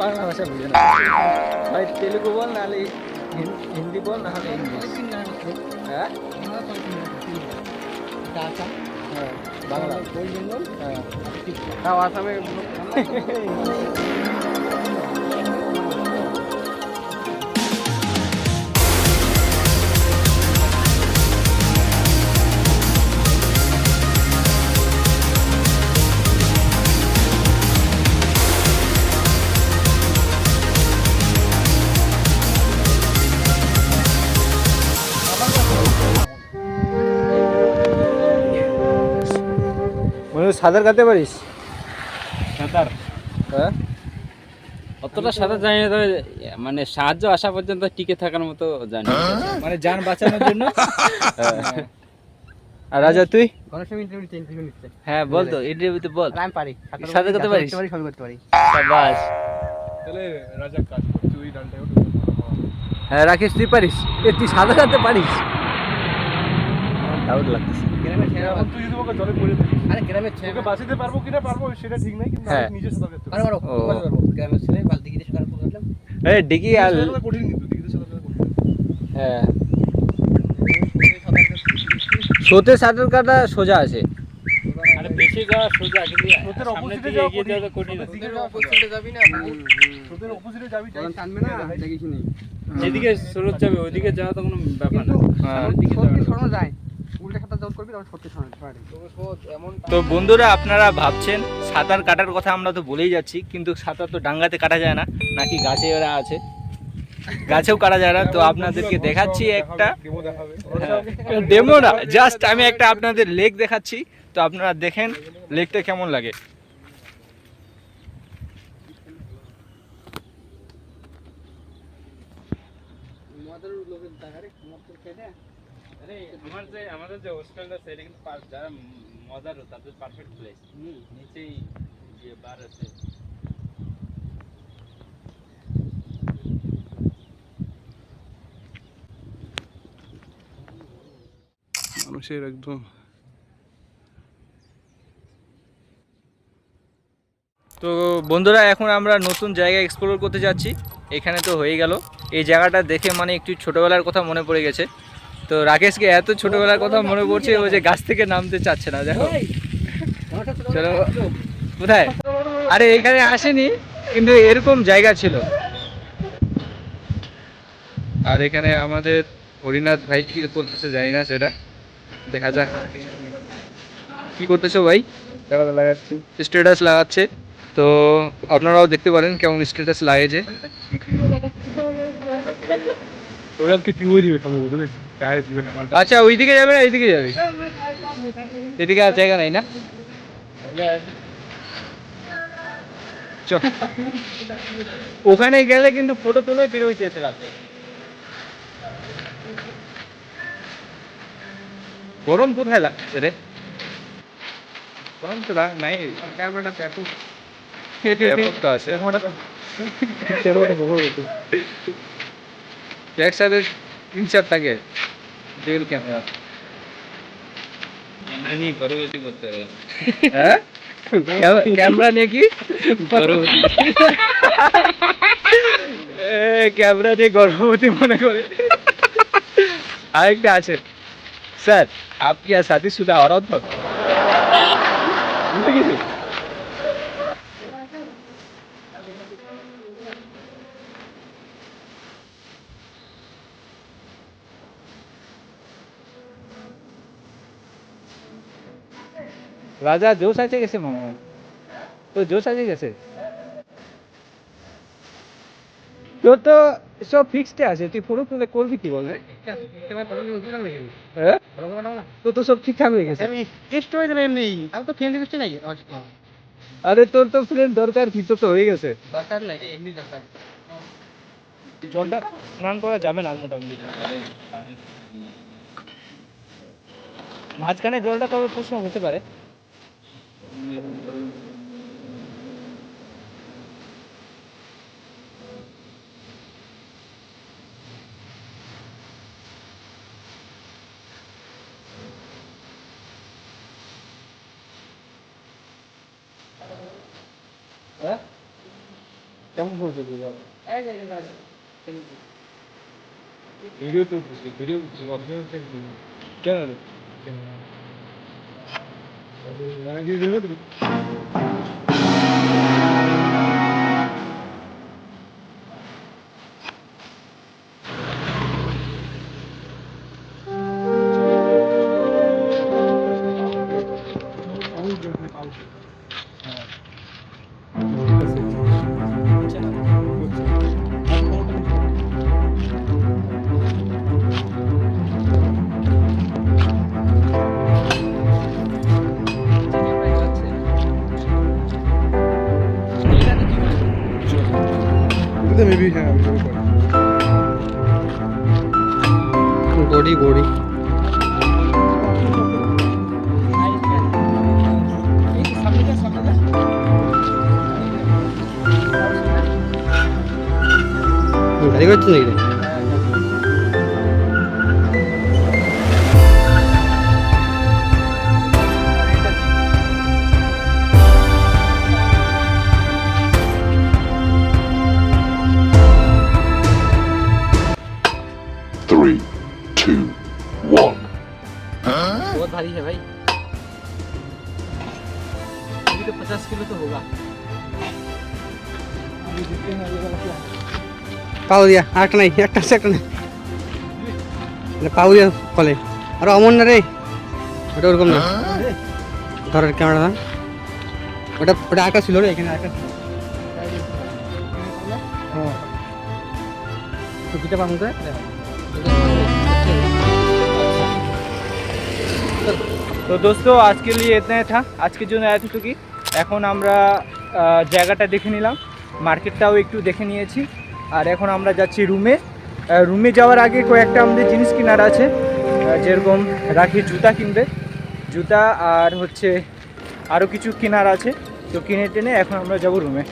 বাংলা ভাষা বুঝে না ভাই, তেলুগু বল, নাহলে হিন্দি বল, নাহলে ইংলিশ। হ্যাঁ হ্যাঁ বাংলা, হ্যাঁ তাও আসামে মনে সাঁতার কাটতে পারিস? সাঁতার হ্যাঁ অতটা সাঁতার জানি না, তবে মানে সাহায্য আসা পর্যন্ত টিকে থাকার মতো জানি। মানে যান বাঁচানোর জন্য। আর রাজা তুই? হ্যাঁ বল তো, ইন্টারভিউতে বল। আমি পারি, সাঁতার কাটতে পারিস? সবই করতে পারি। শাবাশ। তাহলে রাজা কাজ কর, তুই ডালটা ওটা। হ্যাঁ রাকেশ তুই পারিস? তুই সাঁতার কাটতে পারিস? ডাউট লাগতেছে। গ্রামের ছেলেরা এখন তুই যদি ওকে জলে পড়ে থাকিস, আরে গ্রামের ছেলে ওকে বাঁচাতে পারবো কিনা পারবো সেটা ঠিক নাই, কিন্তু হ্যাঁ। আমি নিজে সাঁতার কাটতে পারো পারবো। পারো ও। পারবো। গ্রামের ছেলে বালতি গিয়ে সাঁতার করলাম। এই ডিগি আর সাঁতার কাটা কঠিন, কিন্তু দিদিতে সাঁতার কাটা কঠিন। হ্যাঁ সোতে সাঁতার কাটা সোজা আছে। আরে বেশি যাওয়া সোজা, কিন্তু স্রোতের সামনের opposite-এ দিকে যাওয়া এগিয়ে যাওয়া তো কঠিন। অপোজিটে যাবি না, স্রোতের opposite-এ যাবি, টানবে না, দেখিস নি। যেদিকে স্রোত যাবে ওইদিকে যাওয়া তো কোনো ব্যাপার না। হ্যাঁ। সামনের দিকে সত্যি যাওয়া। সরানো যায়। উল্টা খাতা জল করবি তখন সত্যি সরানো পারে। এমন তো বন্ধুরা, আপনারা ভাবছেন সাঁতার কাটার কথা আমরা তো বলেই যাচ্ছি, কিন্তু সাঁতার তো ডাঙ্গাতে কাটা যায় না, নাকি গাছে ওরা আছে, গাছেও কাটা যায় না। তো আপনাদেরকে দেখাচ্ছি একটা ডেমো দেখাবে। ডেমো না, জাস্ট আমি একটা আপনাদের লেক দেখাচ্ছি। তো আপনারা দেখেন লেকটা কেমন লাগে। মদের লোকের টাকারে মদ তো খেতে। আরে আমাদের যে হোস্টেলটা সেটা কিন্তু যারা মজার তাদের পারফেক্ট প্লেস। নিচেই যে বার আছে। মানুষের একদম তো বন্ধুরা, এখন আমরা নতুন জায়গা এক্সপ্লোর করতে যাচ্ছি। এখানে তো হয়ে গেল, এই জায়গাটা দেখে মানে একটু ছোটোবেলার কথা মনে পড়ে গেছে। তো রাকেশকে এত ছোটোবেলার কথা মনে পড়ছে, ও যে গাছ থেকে নামতে চাচ্ছে না। দেখো চলো, কোথায়? আরে এখানে আসেনি, কিন্তু এরকম জায়গা ছিল। আর এখানে আমাদের হরিনাথ ভাই কি করতেছে জানি না, সেটা দেখা যাক। কি করতেছো ভাই? লাগাচ্ছি। স্ট্যাটাস লাগাচ্ছে। তো আপনারাও দেখতে পারেন কেমন স্ট্যাটাস লাগিয়েছে। ওরা কি তুই দিবে সম্ভবত, গায়ে দিবে না। আচ্ছা ওইদিকে যাবে না এইদিকে যাবে? এদিকে আর জায়গা নাই না? চল, ওখানে গেলে কিন্তু ফটো তুলে বেরোইতে যেতে রাতে। গরম কোথায় লাগছে রে? গরম তো নাই, ক্যামেরাটা ব্যাপক ব্যাপক আছে। একসাথে 3-4 টাকা ডেল ক্যামেরা। এমনি গর্ভবতী করতে হবে। হ্যাঁ ক্যামেরা নিয়ে কি ক্যামেরা নিয়ে গর্ভবতী মনে করে। আরেকটা আছে, স্যার आप क्या शादीशुदा औरत हो? বুঝতে গেছি। রাজা জোশ আছে গেছে মামা, তো জোশ আছে গেছে। তোর তো সব ফিক্সড আছে, তুই ফটো তুলে করবি কি বল? হ্যাঁ তো সব ঠিকঠাক হয়ে গেছে। আমি টেস্ট হয়ে গেলে এমনি আমি তো ফ্রেন্ড রিকোয়েস্ট নাই। আরে তোর তো ফ্রেন্ড দরকার কি, তোর তো হয়ে গেছে। দরকার নাই, এমনি দরকার। জলটা স্নান করা যাবে না মোটামুটি, মাঝখানে জলটা তবে প্রশ্ন হতে পারে। কেমন হয়েছে ভিডিও তো ভিডিও কেন রে মেবি হ্যাঁ গড়ি গড়ি গাড়ি করছে নাকি রে? Three, two, one. बहुत भारी है भाई अभी तो 50 किलो तो होगा পাও দিয়া আরেকটা নাই একটা আছে একটা নাই পাও দিয়া কলে আর অমন না রে ওটা ওরকম না ধর ক্যামেরা ওটা ওটা আকাশ ছিল রে এখানে আকাশ হ্যাঁ তো কিটা পাবো তো तो दोस्तों आज के लिए इतना ही था आज के জন্য এতটুকুই এখন আমরা জায়গাটা দেখে নিলাম মার্কেটটাও একটু দেখে নিয়েছি আর এখন আমরা যাচ্ছি রুমে যাওয়ার আগে কয়েকটা আমাদের জিনিস কেনার আছে যেরকম রাখি জুতা কিনবে জুতা আর হচ্ছে আরও কিছু কেনার আছে তো কিনে টেনে এখন আমরা যাব রুমে